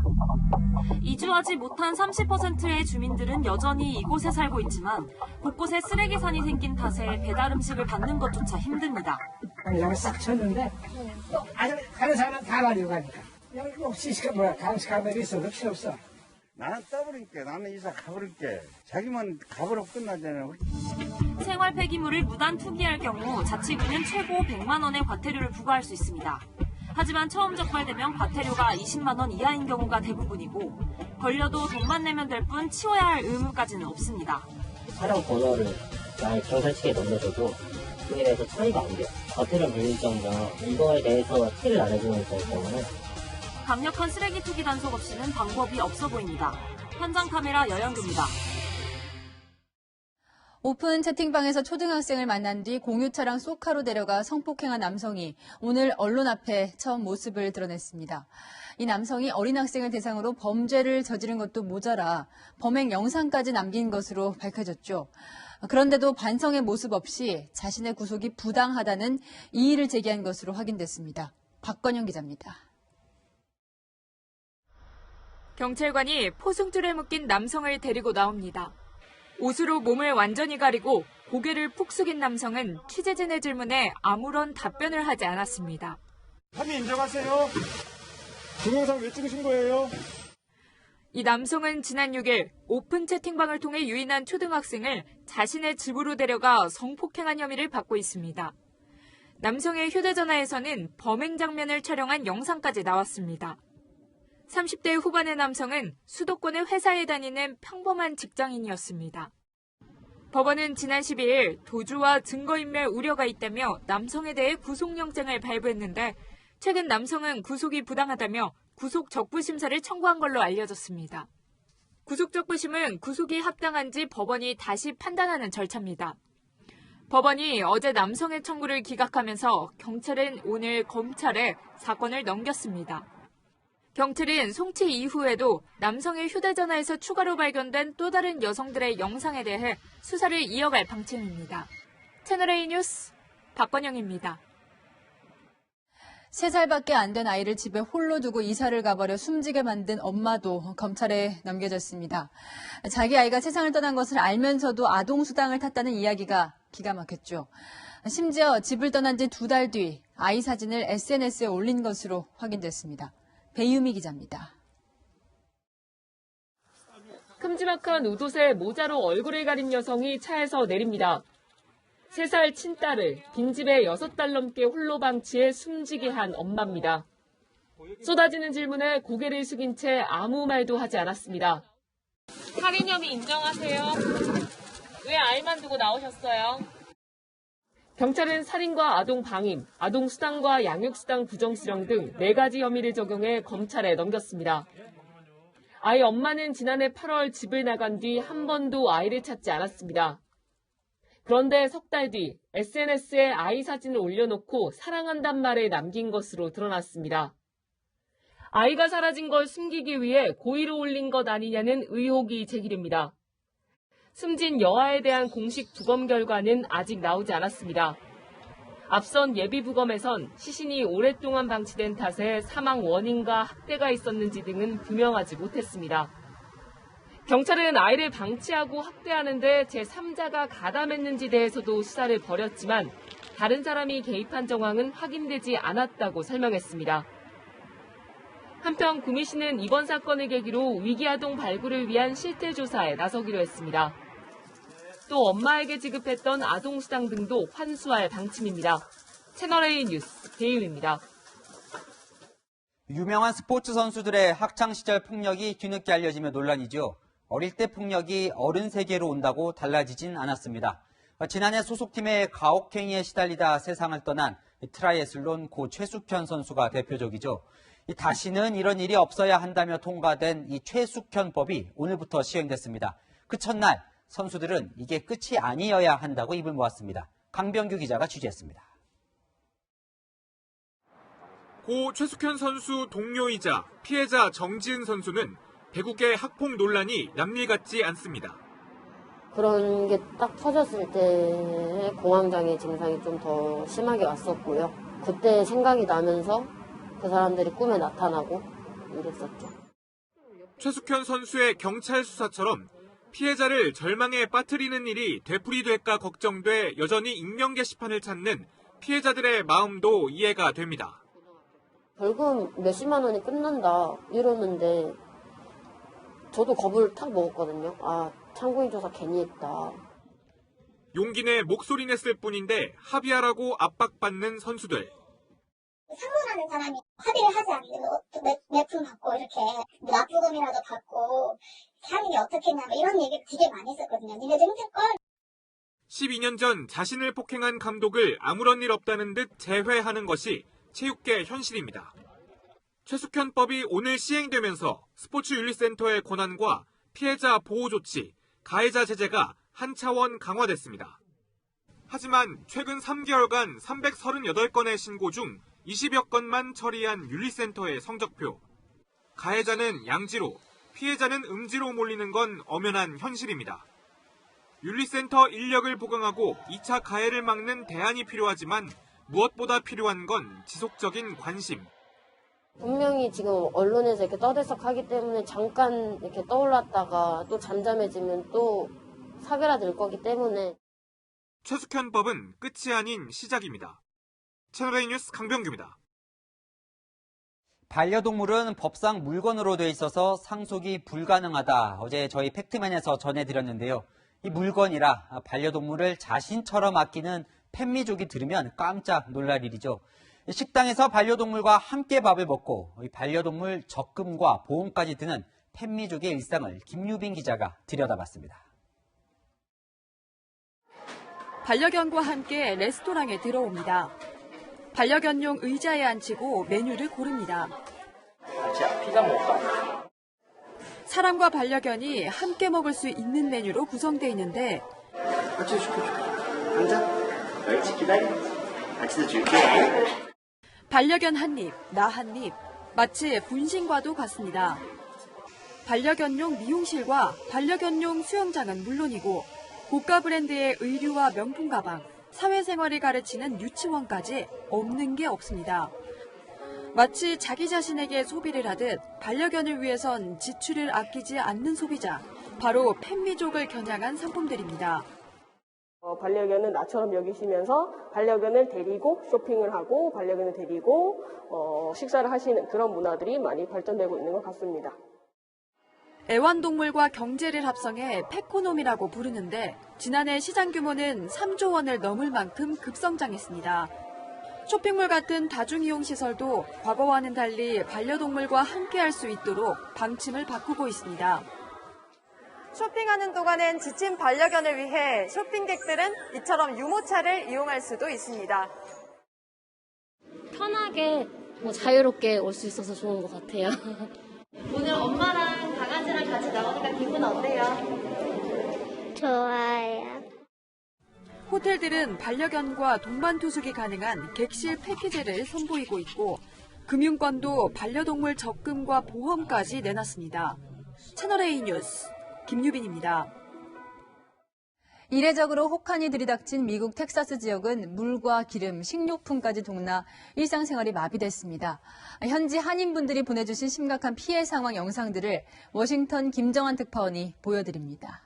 이주하지 못한 30%의 주민들은 여전히 이곳에 살고 있지만 곳곳에 쓰레기산이 생긴 탓에 배달 음식을 받는 것조차 힘듭니다. 그냥 싹 쳤는데 가는 사람은 다 가지고 가니까. 그냥 시시가 뭐야 감시카메라 있어도 필요 없어. 나는 떠버릴게. 나는 이사 가버릴게. 자기만 가버려 끝나잖아요. 생활 폐기물을 무단 투기할 경우 자치구는 최고 100만 원의 과태료를 부과할 수 있습니다. 하지만 처음 적발되면 과태료가 20만 원 이하인 경우가 대부분이고 걸려도 돈만 내면 될 뿐 치워야 할 의무까지는 없습니다. 촬영 번호를 만약 경찰 측에 넘겨줘도 그에 대해서 처리가 안 돼요. 과태료 물릴 정도면 이거에 대해서 티를 안 해주는 경우는 강력한 쓰레기 투기 단속 없이는 방법이 없어 보입니다. 현장 카메라 여영규입니다. 오픈 채팅방에서 초등학생을 만난 뒤 공유차랑 쏘카로 데려가 성폭행한 남성이 오늘 언론 앞에 처음 모습을 드러냈습니다. 이 남성이 어린 학생을 대상으로 범죄를 저지른 것도 모자라 범행 영상까지 남긴 것으로 밝혀졌죠. 그런데도 반성의 모습 없이 자신의 구속이 부당하다는 이의를 제기한 것으로 확인됐습니다. 박건영 기자입니다. 경찰관이 포승줄에 묶인 남성을 데리고 나옵니다. 옷으로 몸을 완전히 가리고 고개를 푹 숙인 남성은 취재진의 질문에 아무런 답변을 하지 않았습니다. 혐의 인정하세요? 동영상 왜 찍으신 거예요? 이 남성은 지난 6일 오픈 채팅방을 통해 유인한 초등학생을 자신의 집으로 데려가 성폭행한 혐의를 받고 있습니다. 남성의 휴대전화에서는 범행 장면을 촬영한 영상까지 나왔습니다. 30대 후반의 남성은 수도권의 회사에 다니는 평범한 직장인이었습니다. 법원은 지난 12일 도주와 증거인멸 우려가 있다며 남성에 대해 구속영장을 발부했는데 최근 남성은 구속이 부당하다며 구속 적부심사를 청구한 걸로 알려졌습니다. 구속 적부심은 구속이 합당한지 법원이 다시 판단하는 절차입니다. 법원이 어제 남성의 청구를 기각하면서 경찰은 오늘 검찰에 사건을 넘겼습니다. 경찰은 송치 이후에도 남성의 휴대전화에서 추가로 발견된 또 다른 여성들의 영상에 대해 수사를 이어갈 방침입니다. 채널A 뉴스 박건영입니다. 3살밖에 안 된 아이를 집에 홀로 두고 이사를 가버려 숨지게 만든 엄마도 검찰에 넘겨졌습니다. 자기 아이가 세상을 떠난 것을 알면서도 아동수당을 탔다는 이야기가 기가 막혔죠. 심지어 집을 떠난 지 2달 뒤 아이 사진을 SNS에 올린 것으로 확인됐습니다. 배유미 기자입니다. 큼지막한 웃옷에 모자로 얼굴을 가린 여성이 차에서 내립니다. 3살 친딸을 빈집에 6달 넘게 홀로 방치해 숨지게 한 엄마입니다. 쏟아지는 질문에 고개를 숙인 채 아무 말도 하지 않았습니다. 살인 혐의 인정하세요? 왜 아이만 두고 나오셨어요? 경찰은 살인과 아동 방임, 아동 수당과 양육 수당 부정수령 등 4가지 혐의를 적용해 검찰에 넘겼습니다. 아이 엄마는 지난해 8월 집을 나간 뒤 한 번도 아이를 찾지 않았습니다. 그런데 석 달 뒤 SNS에 아이 사진을 올려놓고 사랑한단 말을 남긴 것으로 드러났습니다. 아이가 사라진 걸 숨기기 위해 고의로 올린 것 아니냐는 의혹이 제기됩니다. 숨진 여아에 대한 공식 부검 결과는 아직 나오지 않았습니다. 앞선 예비부검에선 시신이 오랫동안 방치된 탓에 사망 원인과 학대가 있었는지 등은 규명하지 못했습니다. 경찰은 아이를 방치하고 학대하는데 제3자가 가담했는지 대해서도 수사를 벌였지만 다른 사람이 개입한 정황은 확인되지 않았다고 설명했습니다. 한편 구미시는 이번 사건을 계기로 위기아동 발굴을 위한 실태조사에 나서기로 했습니다. 또 엄마에게 지급했던 아동수당 등도 환수할 방침입니다. 채널A 뉴스 배유입니다. 유명한 스포츠 선수들의 학창시절 폭력이 뒤늦게 알려지며 논란이죠. 어릴 때 폭력이 어른 세계로 온다고 달라지진 않았습니다. 지난해 소속팀의 가혹행위에 시달리다 세상을 떠난 트라이애슬론 고 최숙현 선수가 대표적이죠. 다시는 이런 일이 없어야 한다며 통과된 이 최숙현법이 오늘부터 시행됐습니다. 그 첫날 선수들은 이게 끝이 아니어야 한다고 입을 모았습니다. 강병규 기자가 취재했습니다. 고 최숙현 선수 동료이자 피해자 정지은 선수는 배구계 학폭 논란이 남일 같지 않습니다. 그런 게 딱 터졌을 때 공황장애 증상이 좀 더 심하게 왔었고요. 그때 생각이 나면서 그 사람들이 꿈에 나타나고 이랬었죠. 최숙현 선수의 경찰 수사처럼 피해자를 절망에 빠뜨리는 일이 되풀이될까 걱정돼 여전히 익명 게시판을 찾는 피해자들의 마음도 이해가 됩니다. 벌금 몇십만 원이 끝난다 이러는데 저도 겁을 탁 먹었거든요. 아, 참고인 조사 괜히 했다. 용기 내 목소리 냈을 뿐인데 합의하라고 압박받는 선수들. 상문하는 사람이 합의를 하지 않는데 몇 푼 받고 이렇게 납부금이라도 받고 사는 게 어떻겠냐 이런 얘기를 되게 많이 했었거든요. 니네들 힘들걸? 12년 전 자신을 폭행한 감독을 아무런 일 없다는 듯 제회하는 것이 체육계 현실입니다. 최숙현법이 오늘 시행되면서 스포츠윤리센터의 권한과 피해자 보호 조치, 가해자 제재가 한 차원 강화됐습니다. 하지만 최근 3개월간 338건의 신고 중 20여 건만 처리한 윤리센터의 성적표. 가해자는 양지로, 피해자는 음지로 몰리는 건 엄연한 현실입니다. 윤리센터 인력을 보강하고 2차 가해를 막는 대안이 필요하지만 무엇보다 필요한 건 지속적인 관심. 분명히 지금 언론에서 이렇게 떠들썩하기 때문에 잠깐 이렇게 떠올랐다가 또 잠잠해지면 또 사그라들 거기 때문에. 최숙현법은 끝이 아닌 시작입니다. 채널A 뉴스 강병규입니다. 반려동물은 법상 물건으로 돼 있어서 상속이 불가능하다. 어제 저희 팩트맨에서 전해드렸는데요. 이 물건이라 반려동물을 자신처럼 아끼는 펫미족이 들으면 깜짝 놀랄 일이죠. 식당에서 반려동물과 함께 밥을 먹고 반려동물 적금과 보험까지 드는 펫미족의 일상을 김유빈 기자가 들여다봤습니다. 반려견과 함께 레스토랑에 들어옵니다. 반려견용 의자에 앉히고 메뉴를 고릅니다. 피자 먹을까? 사람과 반려견이 함께 먹을 수 있는 메뉴로 구성되어 있는데 같이 줄게. 앉아. 멸치 기다려. 같이도 줄게. 반려견 한 입, 나 한 입, 마치 분신과도 같습니다. 반려견용 미용실과 반려견용 수영장은 물론이고 고가 브랜드의 의류와 명품 가방, 사회생활을 가르치는 유치원까지 없는 게 없습니다. 마치 자기 자신에게 소비를 하듯 반려견을 위해선 지출을 아끼지 않는 소비자, 바로 펫미족을 겨냥한 상품들입니다. 반려견은 나처럼 여기시면서 반려견을 데리고 쇼핑을 하고 반려견을 데리고 식사를 하시는 그런 문화들이 많이 발전되고 있는 것 같습니다. 애완동물과 경제를 합성해 패코놈이라고 부르는데 지난해 시장 규모는 3조 원을 넘을 만큼 급성장했습니다. 쇼핑몰 같은 다중이용시설도 과거와는 달리 반려동물과 함께할 수 있도록 방침을 바꾸고 있습니다. 쇼핑하는 동안엔 지친 반려견을 위해 쇼핑객들은 이처럼 유모차를 이용할 수도 있습니다. 편하게 자유롭게 올 수 있어서 좋은 것 같아요. 오늘 엄마랑 강아지랑 같이 나오니까 기분 어때요? 좋아요. 호텔들은 반려견과 동반 투숙이 가능한 객실 패키지를 선보이고 있고 금융권도 반려동물 적금과 보험까지 내놨습니다. 채널A 뉴스 김유빈입니다. 이례적으로 혹한이 들이닥친 미국 텍사스 지역은 물과 기름, 식료품까지 동나 일상생활이 마비됐습니다. 현지 한인분들이 보내주신 심각한 피해 상황 영상들을 워싱턴 김정환 특파원이 보여드립니다.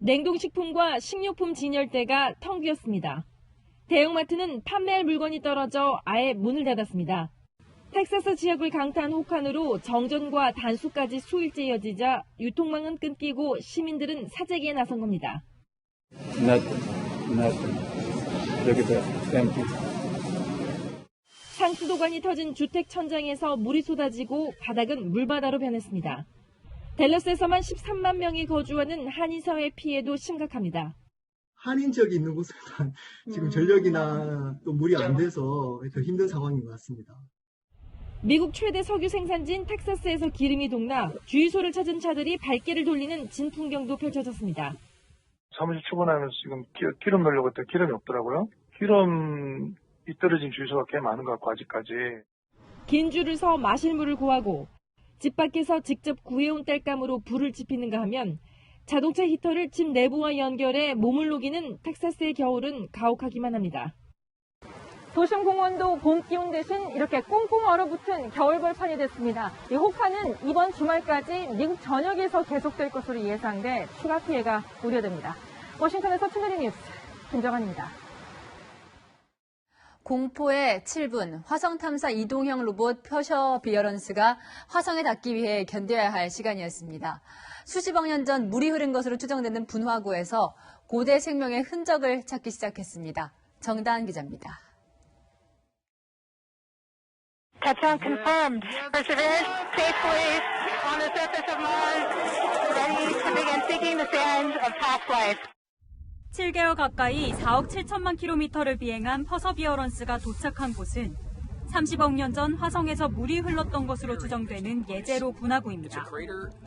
냉동식품과 식료품 진열대가 텅 비었습니다. 대형마트는 판매할 물건이 떨어져 아예 문을 닫았습니다. 텍사스 지역을 강타한 혹한으로 정전과 단수까지 수일째 이어지자 유통망은 끊기고 시민들은 사재기에 나선 겁니다. 상수도관이 터진 주택 천장에서 물이 쏟아지고 바닥은 물바다로 변했습니다. 댈러스에서만 13만 명이 거주하는 한인사회 피해도 심각합니다. 한인 지역에 있는 곳은 지금 전력이나 또 물이 안 돼서 더 힘든 상황인 것 같습니다. 미국 최대 석유 생산지인 텍사스에서 기름이 동나 주유소를 찾은 차들이 발길을 돌리는 진풍경도 펼쳐졌습니다. 사무실 출근하면서 지금 기름 넣으려고 했더니 기름이 없더라고요. 기름이 떨어진 주유소가 꽤 많은 것 같고 아직까지. 긴 줄을 서 마실 물을 구하고 집 밖에서 직접 구해온 땔감으로 불을 지피는가 하면 자동차 히터를 집 내부와 연결해 몸을 녹이는 텍사스의 겨울은 가혹하기만 합니다. 도심 공원도 봄 기온 대신 이렇게 꽁꽁 얼어붙은 겨울 벌판이 됐습니다. 이 혹한은 이번 주말까지 미국 전역에서 계속될 것으로 예상돼 추가 피해가 우려됩니다. 워싱턴에서 채널A 뉴스 김정환입니다. 공포의 7분, 화성탐사 이동형 로봇 퍼셔비어런스가 화성에 닿기 위해 견뎌야 할 시간이었습니다. 수십억 년 전 물이 흐른 것으로 추정되는 분화구에서 고대 생명의 흔적을 찾기 시작했습니다. 정다은 기자입니다. Touchdown confirmed. Perseverance safely on the surface of Mars, ready to begin seeking the sands of past life. 7개월 가까이 4억 7천만 킬로미터를 비행한 퍼서비어런스가 도착한 곳은 30억 년 전 화성에서 물이 흘렀던 것으로 추정되는 예제로 분화구입니다.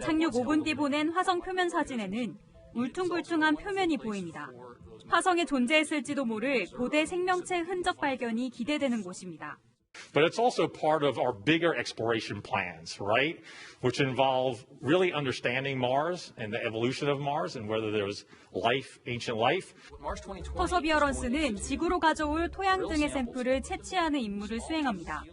착륙 5분 뒤 보낸 화성 표면 사진에는 울퉁불퉁한 표면이 보입니다. 화성에 존재했을지도 모를 고대 생명체 흔적 발견이 기대되는 곳입니다. But it's also part of our bigger exploration plans, right? Which involve really understanding Mars and the evolution of Mars and whether there was life, ancient life. 퍼서비어런스는 지구로 가져올 토양 등의 샘플을 채취하는 임무를 수행합니다.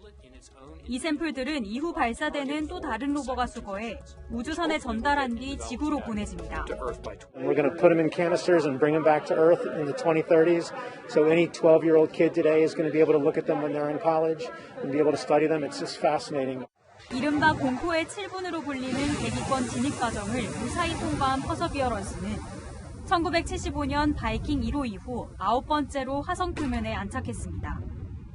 이 샘플들은 이후 발사되는 또 다른 로버가 수거해 우주선에 전달한 뒤 지구로 보내집니다. We're going to put them in canisters and bring them back to Earth in the 2030s. So any 12-year-old kid today is going to be able to look at them when they're in college and be able to study them. It's just fascinating. 이른바 공포의 7분으로 불리는 대기권 진입 과정을 무사히 통과한 퍼서비어런스는 1975년 바이킹 1호 이후 9번째로 화성 표면에 안착했습니다.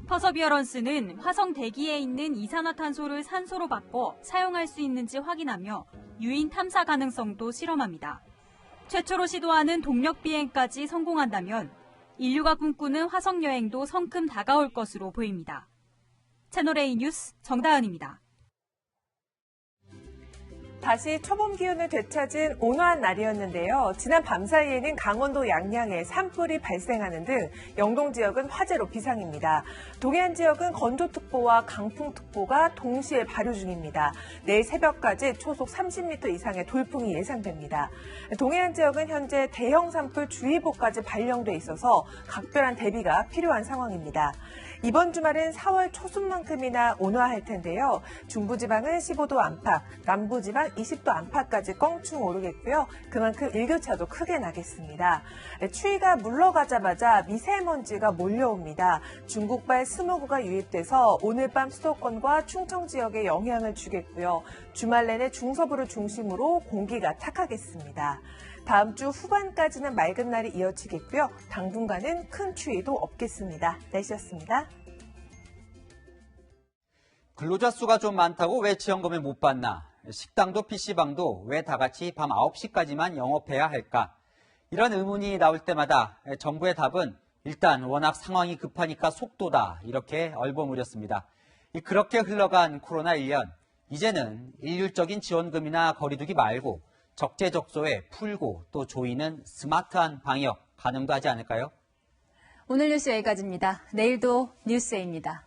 퍼서비어런스는 화성 대기에 있는 이산화탄소를 산소로 바꿔 사용할 수 있는지 확인하며 유인 탐사 가능성도 실험합니다. 최초로 시도하는 동력 비행까지 성공한다면 인류가 꿈꾸는 화성 여행도 성큼 다가올 것으로 보입니다. 채널A 뉴스 정다은입니다. 다시 초봄 기운을 되찾은 온화한 날이었는데요. 지난 밤 사이에는 강원도 양양에 산불이 발생하는 등 영동 지역은 화재로 비상입니다. 동해안 지역은 건조특보와 강풍특보가 동시에 발효 중입니다. 내일 새벽까지 초속 30m 이상의 돌풍이 예상됩니다. 동해안 지역은 현재 대형 산불 주의보까지 발령돼 있어서 각별한 대비가 필요한 상황입니다. 이번 주말은 4월 초순만큼이나 온화할 텐데요. 중부지방은 15도 안팎, 남부지방 20도 안팎까지 껑충 오르겠고요. 그만큼 일교차도 크게 나겠습니다. 추위가 물러가자마자 미세먼지가 몰려옵니다. 중국발 스모그가 유입돼서 오늘 밤 수도권과 충청 지역에 영향을 주겠고요. 주말 내내 중서부를 중심으로 공기가 탁하겠습니다. 다음 주 후반까지는 맑은 날이 이어지겠고요. 당분간은 큰 추위도 없겠습니다. 날씨였습니다. 근로자 수가 좀 많다고 왜 지원금을 못 받나? 식당도 PC방도 왜 다 같이 밤 9시까지만 영업해야 할까? 이런 의문이 나올 때마다 정부의 답은 일단 워낙 상황이 급하니까 속도다, 이렇게 얼버무렸습니다. 그렇게 흘러간 코로나 1년, 이제는 일률적인 지원금이나 거리두기 말고 적재적소에 풀고 또 조이는 스마트한 방역 가능도 하지 않을까요? 오늘 뉴스 여기까지입니다. 내일도 뉴스에입니다.